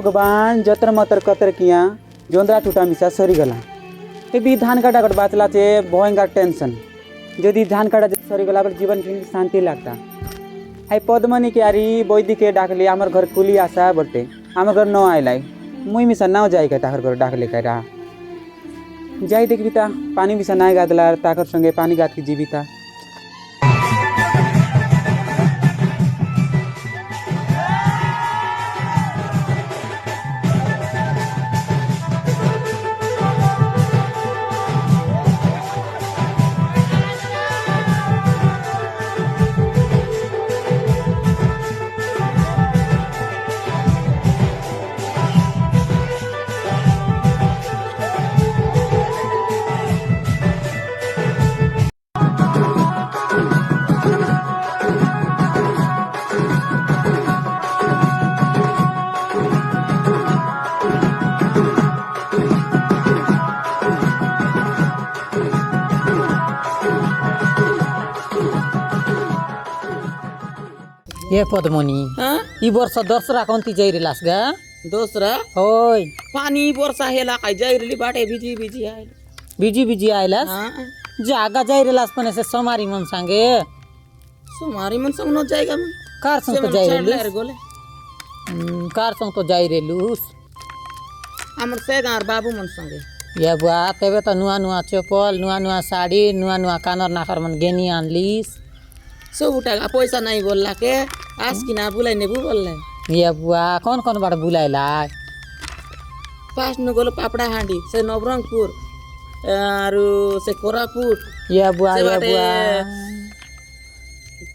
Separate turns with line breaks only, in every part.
भगवान जतर मतर कतर किया जोंदरा टूटा मिसा सरी गला भी धान काटा कट बाचला चे भयंकर टेंशन यदि धान काटा सरी गला पर जीवन की शांति लगता है। पद्मनी के आरी बैदी के डाकली आमर घर खुली आशा बोलते आमर घर न आइलाई मुई मिसा ना जाई का ताकर घर डाकले कह जाई देख बीता पानी मिसा ना गादला ताकर संगे पानी गाद की जीविता
ये पद्मनी ई वर्ष दसरा कोणती जाईरेलास गा
दोसरा
होय
पानी वर्षा हेला काय जायरली बाटे बिजी बिजी आयल
बिजी बिजी आयलास जागा जाईरेलास पण असे समारी मन सांगे
सुमारी मन संग न जाएगा मन
कार संग तो जाईरेलुस
गोले
कार संग तो जाईरेलुस
हमर से गार बाबू मन संगे
ये बुआ तेबे तो नुआ नुआ चप्पल नुआ नुआ साड़ी नुआ नुआ कानर नाकर मन गेनी आनलीस
सब उठा पैसा नहीं बोलला के आज की ना बुलाई नेबू बोलले
ये बुआ कौन कौन बार बुलाइला
पास न गोल पापड़ा हांडी से नवरंगपुर आरु से कोरापुट
ये बुआ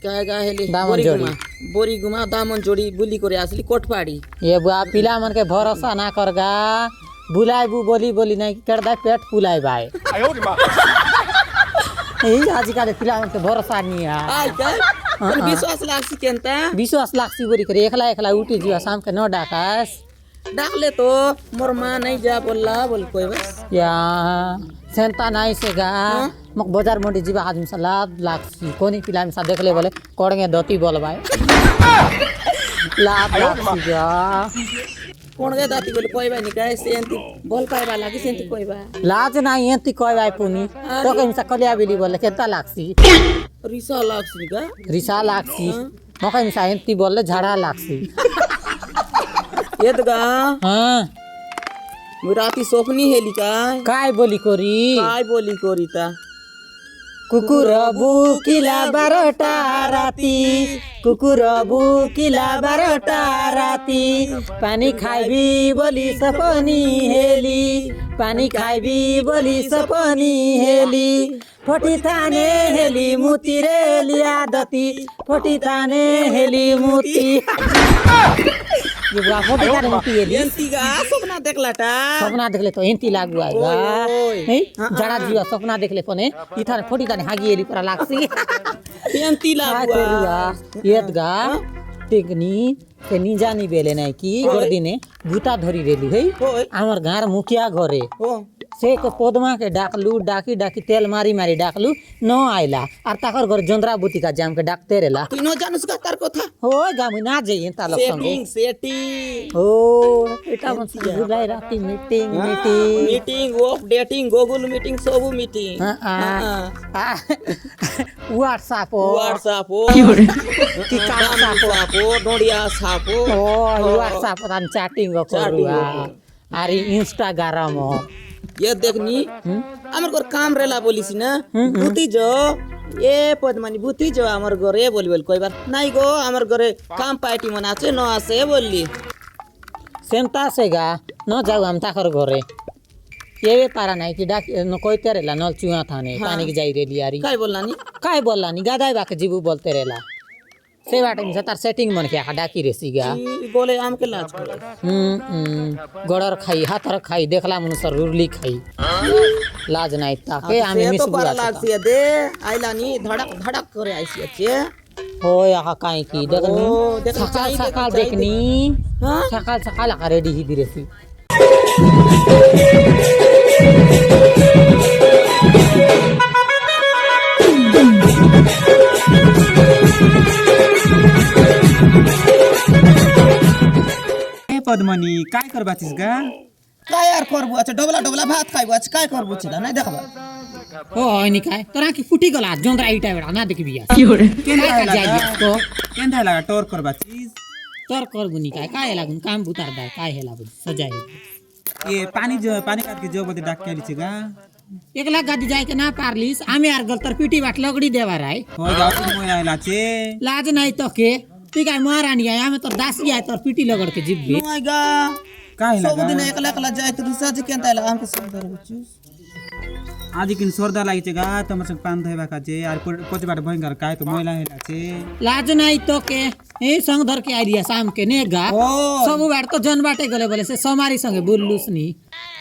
का हेली
दामन जोड़ी
बोरी गुमा दामन जोड़ी बुली करे आसली कोटपाड़ी
ये बुआ पिला मन के भरोसा ना करगा बुलाई बु बोली बोली नहीं करदा पेट फुलाई भाई यही आजकल पिला मन के भरोसा नहीं है
आय का विश्वास लागसी केनता
विश्वास लागसी बोरी करे एकला एकला उठी जीवा शाम के न डाकास
डाक ले तो मोर मां नहीं जा बोलला बोल कोई बस
या सेंता नहीं सेगा मक बाजार मंडी जीवा आदमी सा लाभ लागसी कोनी पिला में सा देख ले बोले कोड़गे दती बोल भाई लाभ लागसी जा
कोण गए दाती बोले कोई बा निकाय सेंती बोल पाए वाला की सेंती कोई बा
लाज नहीं एंती कोई भाई पुनी तो के मिसा कलिया बिली बोले केता लागसी
रिसा लागसी का
रिसा लागसी मका मिसा एंती बोले झाड़ा लागसी
ये दगा
हां
राती सोपनी हेली
काय बोली कोरी
काय बोली कोरीता
कुकुर बुकिला 12टा राती कुकुर बुकिला 12टा राती पानी खाइबी बोली सपनी हेली पानी खाइबी बोली सपनी हेली फोटी थाने हेली मुती रे लिया दती फोटी थाने हेली मुती ये बुआ फोटी थाने मुती हेली
एंती गा सपना देखलाटा
सपना देखले तो एंती लागु आगा है जड़ा जीवा सपना देखले पने इथाने फोटी थाने हागी हेली परा लागसी
एंती लागु
येतगा टेकनी के नी जानी बेले नहीं की गर्दिने भूता धरी रेली है आमर गार मुखिया घरे से को पद्मा के डाकलू डाकी डाकी तेल मारी मारी डाकलू न आइला और ताकर घर जोंदरा बुती का जाम के डाकते रेला
तू न जानस का तार को था
हो गामी ना जाइए तालो संगे
सेटिंग
हो एटा मन से बुलाई राती meeting meeting
meeting of dating Google meeting सब मीटिंग व्हाट्सएप
की का
सापो डोडिया सापो
ओ व्हाट्सएप पर चैटिंग करूआ अरे इंस्टाग्राम
ये देखनी हमर घर काम रेला बोलिसी ना बुती जो ए पद्मनी बुती जो हमर घर ए बोली बोल कोई बार नहीं गो हमर घरे काम पार्टी मनाचे न आसे बोलली
सेंता सेगा न जाऊ हम ताकर घरे ये पारा नहीं कि डाक न कोई तेरेला नल चुआ थाने पानी की जाई रेली यारी काय बोलला नी गादाई बाके जीबू बोलते रेला से बाटे में तार सेटिंग मन के डाकी रेसीगा
बोले आम के लाज
गड़र खाई हाथर खाई देखला मनुष्य रुरली खाई लाज नहीं ताके आमी मिस बुला
लाज से दे आइला नी धड़क धड़क करे आइसी अच्छे
होय आ काई की देखनी सकाल सकाल देखनी सकाल सकाल आ रेडी ही दिरेसी
पद्मनी काय करबाचिस गा
काय यार करबो अच्छा डबला डबला भात खाइबो अच्छा काय करबो छिदा नै देखबा
हो हैनी काय तोरा की फुटी गला जोंद्रा इटा बेड़ा ना देखबी या
केंधा
काय जाई
लागा
तो
केंधा लागा टोर करबाचिस
तोर करबुनी काय लागुन काम बुतार दाय काय हेला बुन सजाय
ये पानी काट के जो बदे डाक के लिचे गा
एकला गादी जाय के ना पारलीस आम्ही यार गलतर पिटी बाट लगडी देवा राय
हो गाव मोय आइला छे
लाज नाही तो के ती काय महारानी आहे आम्ही तर दासी आहे तर पिटी लगड के जिब्बे
नुआई गा
काय
सब
लागा
दिन एकला एकला जाय त रिसर्च केंता आइला हमके सब करबो चूस
आज किन सोरदा लागि छे गा तमर संग पान धैबा का छे आर पछे बाट भयंकर काय तो मोयला हेला छे
लाज नाही तो के ए संग धर के आइरिया शाम के ने गा
ओ
सब बाट तो जन बाटे गले बोले से समारी संगे बोललुस नी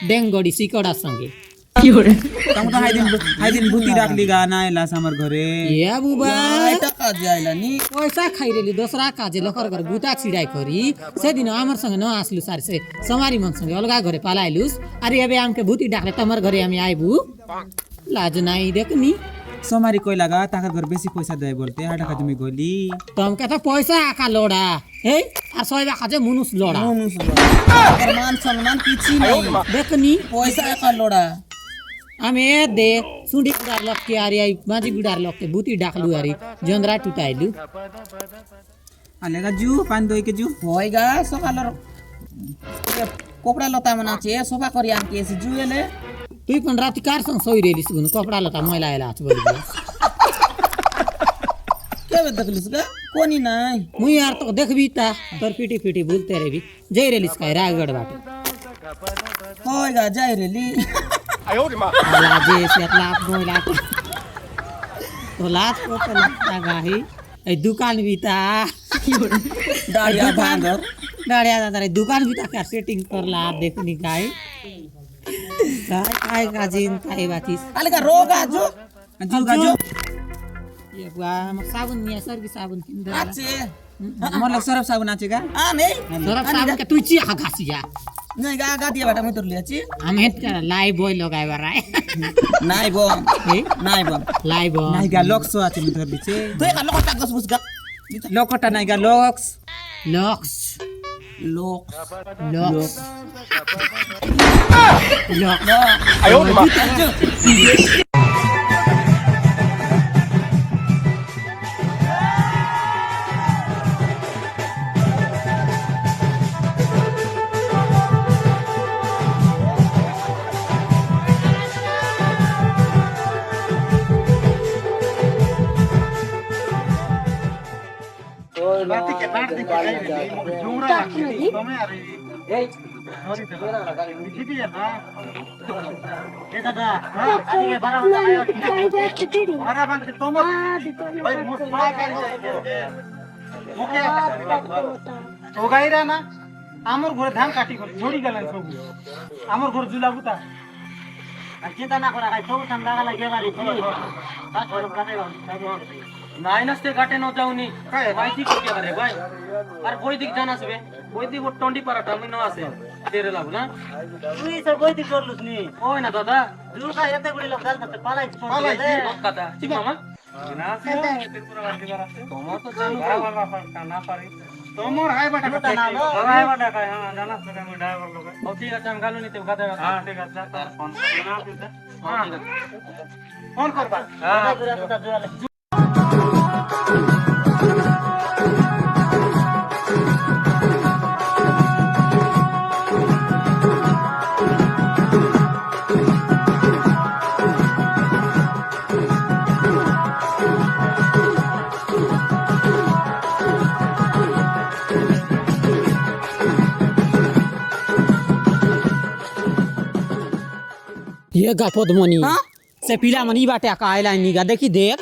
डेंगोडी सिकोडा संगे
तम तो हाय दिन भूती राखली गा ना आइला हमर घरे
ए बुबा
टका जाइला नी
पैसा खाइरेली दोसरा काजे लखर घर गुता छिडाई करी से दिन हमर संगे न आसलु सार से समारी मन संगे अलगा घरे पालाइलुस अरे अबे हमके भूती डाकले तमर घरे हामी आइबु लाज नाही देखनी
सोमारी कोई लगा ताकर घर बेसी पैसा दे बोलते हाटा का तुमी गोली
तम के तो पैसा आका लोडा हे आ सोइबा खाजे मुनुस लोडा
मनुस अगर मान सम्मान किछि नहीं
देखनी
पैसा एका लोड़ा
आमे दे सुंडी गुडार लक के आरी आई बाजी गुडार लक के भूती डाकलु आरी जंद्रा टुटाइलु
आलेगा जू पान दोई के जू
होइगा सकालर कोपडा लता मना छे सोफा करी आन के से जुएले
तुई पण राति कार संग सोइ रेलिस गुनु कपडा लता मैला आइला छ बोली
के बे देखलिस गा कोनी नाही
मुई यार तो देखबी ता तोर पिटी पिटी बोलते रेबी जय रेलिस काय रागड़ बाटे
होइगा जाय रेली
लाजे से लाप मोइला तो लात को तो लगता गाही ए दुकान बीता
दाड़िया भांगर
डाड़िया दादा रे दुकान बीता का सेटिंग कर ला देखनी काय काय का जिन काय बातिस
आलेगा रोगा जो
जू
ये बुआ साबुन निया सर की साबुन किन दे
आछे
मोर लग सरफ साबुन आछे गा
आ नहीं
सरफ साबुन के तुई ची घासिया
नहीं गा गा दिया बेटा मैं तोर लिया छी
हम हेत कर लाई बॉय लगाय बराय
नाही बो
ए
नाही बो
लाई बॉय
नाही गा लक्स आछे मितर बिचे
तो एक लोक टाक गस गा
लोकटा नाही गा लक्स
लक्स
लोक
लक्स लक्स
ওগাইরা না আমার ঘরে ধান কাটি করে ঝড়ি গেলেন সব আমার ঘর জুলা বুতা আর চিন্তা না করা সব ধান লাগা লাগে বাড়ি মাইনাসে কাটে ন যাওনি মাইতি কি করে ভাই আর বৈদিক জানা আসবে বৈদিক ও টন্ডি পারাটা আমি ন আছে তেরে লাভ না তুই সব বৈদিক করলুস নি ওই না দাদা জুলকা এতে গুলি লোক গাল করতে পালাই কথা ঠিক মামা না ত্রিপুরা বাড়ি বার আছে তোমার তো জানো না পারি তোমার হাই বাটা কথা হাই বাটা কাই হ্যাঁ জানাস তো আমি ড্রাইভার লোক ও ঠিক আছে আমি গালু নিতে কথা হ্যাঁ ঠিক আছে তার ফোন না দিতে হ্যাঁ ঠিক আছে ফোন করবা হ্যাঁ
ये गा पद्मनी से पिला मनी बाटे का आइला निगा देखी देख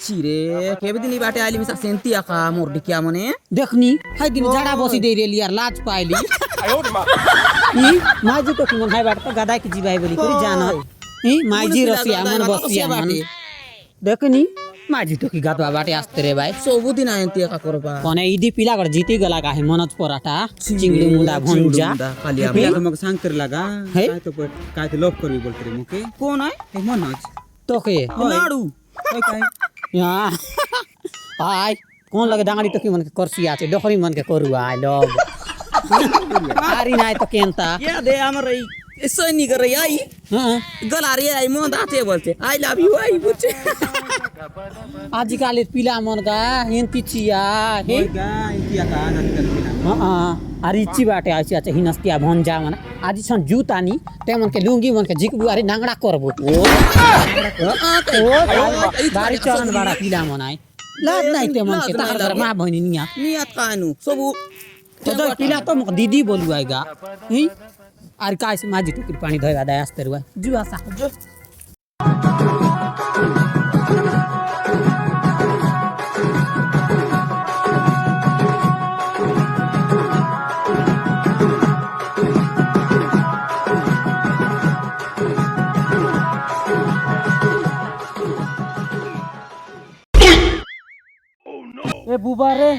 छिरे केबे दिनी बाटे आइली मिसा सेंती आका मोर डिकिया मने
देखनी हाय दिन जड़ा बसी दे रेली यार लाज पाइली ई माजी तो किन हाय बाट तो गदा की जीवाई बोली करी जाना ई माजी रसिया मन बसिया मन देखनी माजी तो की गदवा बाटे आस्ते रे भाई
सब दिन आयंती आका करबा
कोने इदी पिला कर जीती गला का है मनोज पराठा चिंगड़ी मुंडा भंजा
खाली
पिला तो मग सांग कर लगा
है?
काय तो लोक करबी बोलते रे मुके
कोण आहे
ए मनोज
तो के
लाडू
ओय काय
यहाँ आय कौन लगे डांगरी तो की मन के करसी आछे डखरी मन के करू आय लोग আরি নাই তো কেনতা
ইয়া দে আমার এই সৈনিক রে আই
হ্যাঁ
গলারে আই মন দাতে বলছে আই লাভ ইউ আই বুঝছে
আজিকালের পিলা মন গা হেন্তি চিয়া হে আর ইচ্ছি বাটে আছে আছে হিনস্তিয়া ভঞ্জা মানে আজি सन जूता नी तेमन के लुंगी मन के जिकबू अरे नांगड़ा करबो बारी चलन बड़ा पिला मन आइ लाज नाही तेमन के तार मा बहिनी निया
নিয়াত কানু সবু
तो जो पिला तो मक दीदी बोलू आएगा ही आर काय से माजी टुकरी पानी धोया दाय आस्ते रुआ जुआ सा जो
এ বুবা রে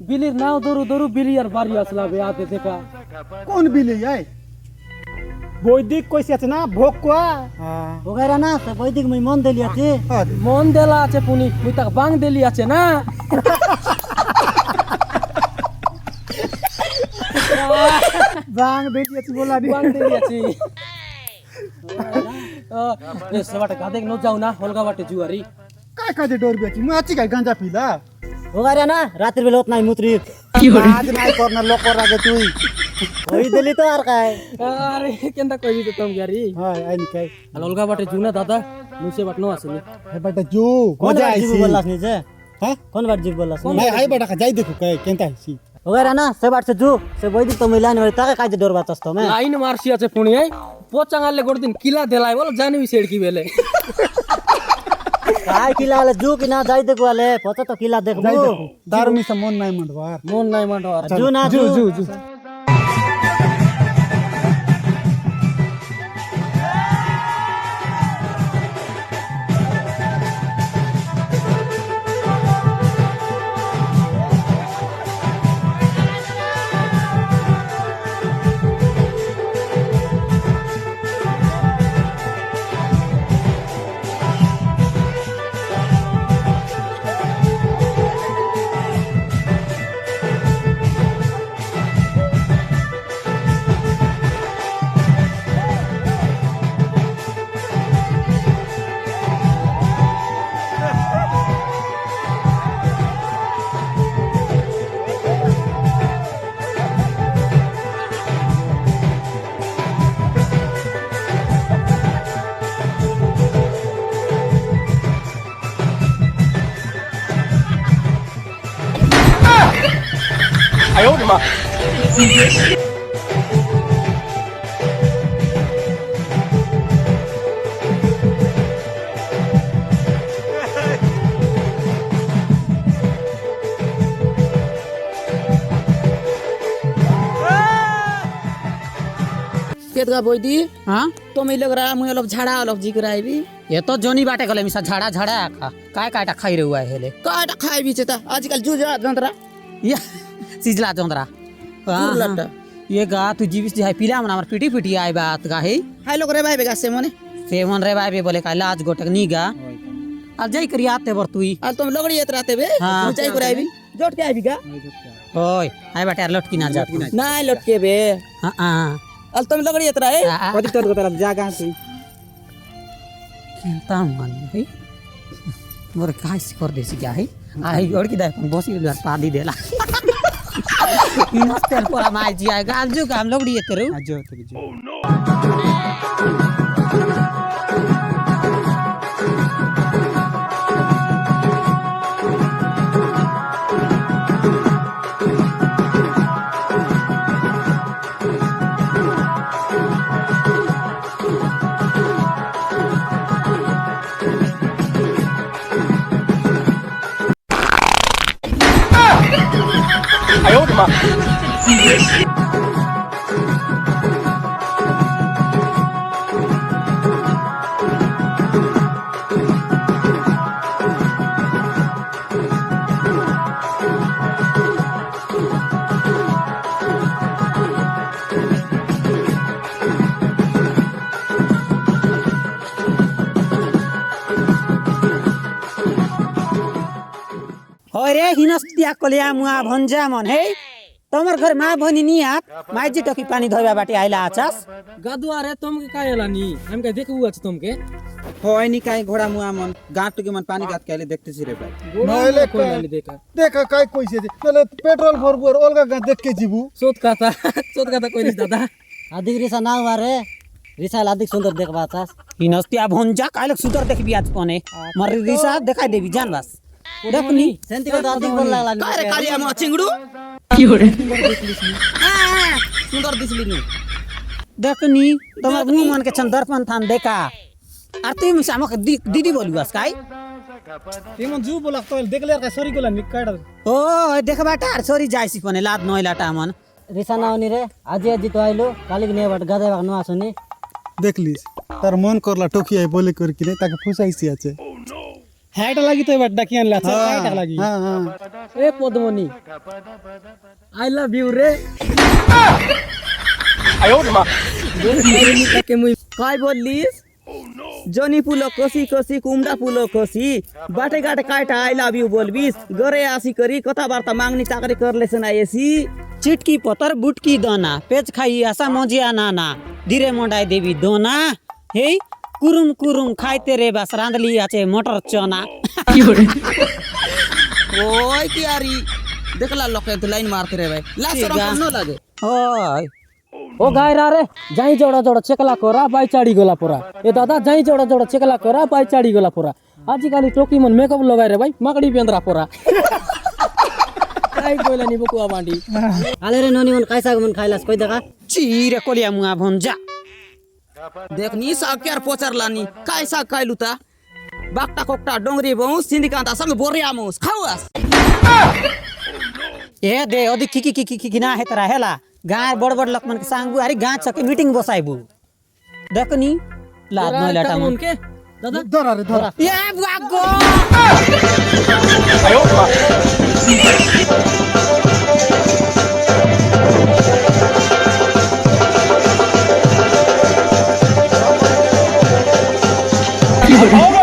বিলির নাও দরু দরু বিলি আর বাড়ি আসলা বে আতে দেখা
কোন বিলি আই
বৈদিক কইছে আছে না ভোগ কোয়া
ওগাইরা না তো বৈদিক মই মন দেলি আছে
মন দেলা আছে পুনি মুই তাক বাং দেলি আছে না
বাং দেলি আছে বলা দি
বাং দেলি আছে এ সেবাটা গাদেক ন যাও না হলগা বাটে জুয়ারি
काय काजे डोरबी আছে মই আছি কাই গাঞ্জা পিলা
ওগারে না রাতের বেলা নাই মুত্রি
আজ নাই করনা লোকর আগে তুই
ওই দিলি তো আর কাই
আরে কেনটা কইবি তো তুমি গারি
হাই আইনি কাই
আর হলগা বাটে জুনা দাদা মুসে বাট ন আসেনি
হে বেটা জু
কোন
মজা
বার
আইছি
জিবু বললাস নি যে
হ্যাঁ
কোন বার জিবু বললাস নি
নাই হাই বেটা যাই দেখো কাই কেনতা আইছি
ওগারে না সে বার সে জু সে বৈদিক তো মিলানি ওই তাকে কাজে ডর বাতাস তো মে
লাইন মারছি আছে পুনি আই পোচাঙালে গড়দিন কিলা দেলাই বল জানিবি সেড়কি বেলে
কাই কিলা वाले जू कि ना जाई देखो वाले पता तो किला
যাই
देखबो
দেখো দারু মিছা মন নাই মন্ডবার
মন নাই মাটো আর
जू ना
জু
जू
জু জু
केतगा बोइदी
हां
तो मैं लग रहा मुझे लोग झाड़ा लोग जी कराई भी
ये तो जोनी बाटे गले मिसा झाड़ा झाड़ा खा काय काटा खाई रे हुआ हेले
काटा खाई भी चेता आजकल जू जा जंतरा
या सिजला जोंदरा
लट्टा
ये गा तू जीविस जी पिला मन हमर पिटी पिटी आइ बात गा हे
हाय लोग रे भाई बेगा से मने
से मन रे बाबे बोले का लाज गोटक नी गा अब जाई करी आते बर तुई
आज तुम लोग ये रहते बे
हाँ।
मुझे कराई भी जोट के आई भी गा
ओय आइ बाटे लटकी ना जात
ना लटके बे
हां हां
आज तुम लोग ये रहे
কত তোর কথা জায়গা তুই
केनता मन है मोर काय से कर देसी क्या है आई और की दाई बसी पादी देला इनस्तेल पर माई जी आएगा आज जो काम लोग ये करो
আজ তুই জু
होय रे हिनस्तिया कलिया मुआ भंजा मन हे তোমার ঘরে মা বনি নি আত মাইজি টকি পানি ধোয়া বাটি আইলা আছাস
গাদুয়া রে তোমকে কাই এলানি আমি কা দেখু আছে তোমকে
হয় নি কাই ঘোড়া মুয়া মন গাঁট টুকি মন পানি গাত কাইলে দেখতেছি রে ভাই
নইলে
কইলানি দেখা
দেখা কাই কইছে যে তাহলে পেট্রোল ভরবো আর অলগা গা দেখকে যাবো
সোত কথা কইলিস দাদা
আদিক রিসা না মারে রিসা আদিক সুন্দর দেখবা চাস
ইনস্তিয়া ভঞ্জা কাইলে সুতর দেখবি আজ কোনে মারি রিসা দেখাই দেবি জান বাস দেখনি
সেন্তি কথা আদিক বল লাগলা
কারে কালিয়া মা চিংড়ু সুন্দর দিছলি নি
দেখনি তোমার মুখ মন के चंदर पन थान देखा আর তুই মিস আমাকে দিদি বলবাস কাই
তেমন জু বলা তো দেখলে আর সরি গলা নিকাড়া
ও দেখবাটা আর সরি যাইছি পনে লাদ নইলাটা মন
রিসা না হনি রে আজি আজি তো আইলো কালিক নিয়ে বাট গাদা বাগ নো আসনি
দেখলিস তার মন করলা টকিয়াই বলে করি কিনে তাকে ফুসাইছি আছে হ্যাটা লাগি তো এবার ডাকি আনলা আছে হ্যাটা লাগি হ্যাঁ হ্যাঁ
এ পদ্মনি আই লাভ ইউ রে
তাকে মুই কাই বললিস জনি ফুলো কষি কষি কুমড়া ফুলো কষি বাটে ঘাটে কাইটা আই লাভ ইউ বলবিস গরে আসি করি কথাবার্তা মাংনি চাকরি করলেছে না এসি
चिटकी पतर बुटकी दाना पेज खाई आसा मजिया नाना धीरे मंडाई देवी दोना हे कुरुम कुरुम खाइते रे बस रांधली आचे मटर चना
ওই কি আরি দেখলা লোকে তো লাইন মারতে রে ভাই লাস্ট রকম লাগে
होय
ও গায়রা রে যাই জড়া জড়া চেকলা করা বাই চাড়ি গলা পরা এ দাদা যাই জড়া জড়া চেকলা করা বাই চাড়ি গলা পরা আজিকালি টকি মন মেকআপ লগাই রে ভাই মাকড়ি বেন্দ্রা পরা কাই কইলানি বকুয়া বান্ডি
আলে রে ননি মন কাইসা মন খাইলাস কই দেখা
चिरे कोलिया मुआ भंजा
দেখনি সাকের পচারলানি কাই সাক খাইলুতা বাকটা কোকটা ডংরি বউ সিন্দিকান্তা সঙ্গে বরিয়া মুস খাওয়াস
ए दे ओदी की ना हे तरा हेला गाय बड़ बड़ लकमन के सांगबु अरे गाय चके मीटिंग बसाइबु देखनी लाद नइलाटा मन
के दादा
ধরা রে ধরা
ए बागो
Oh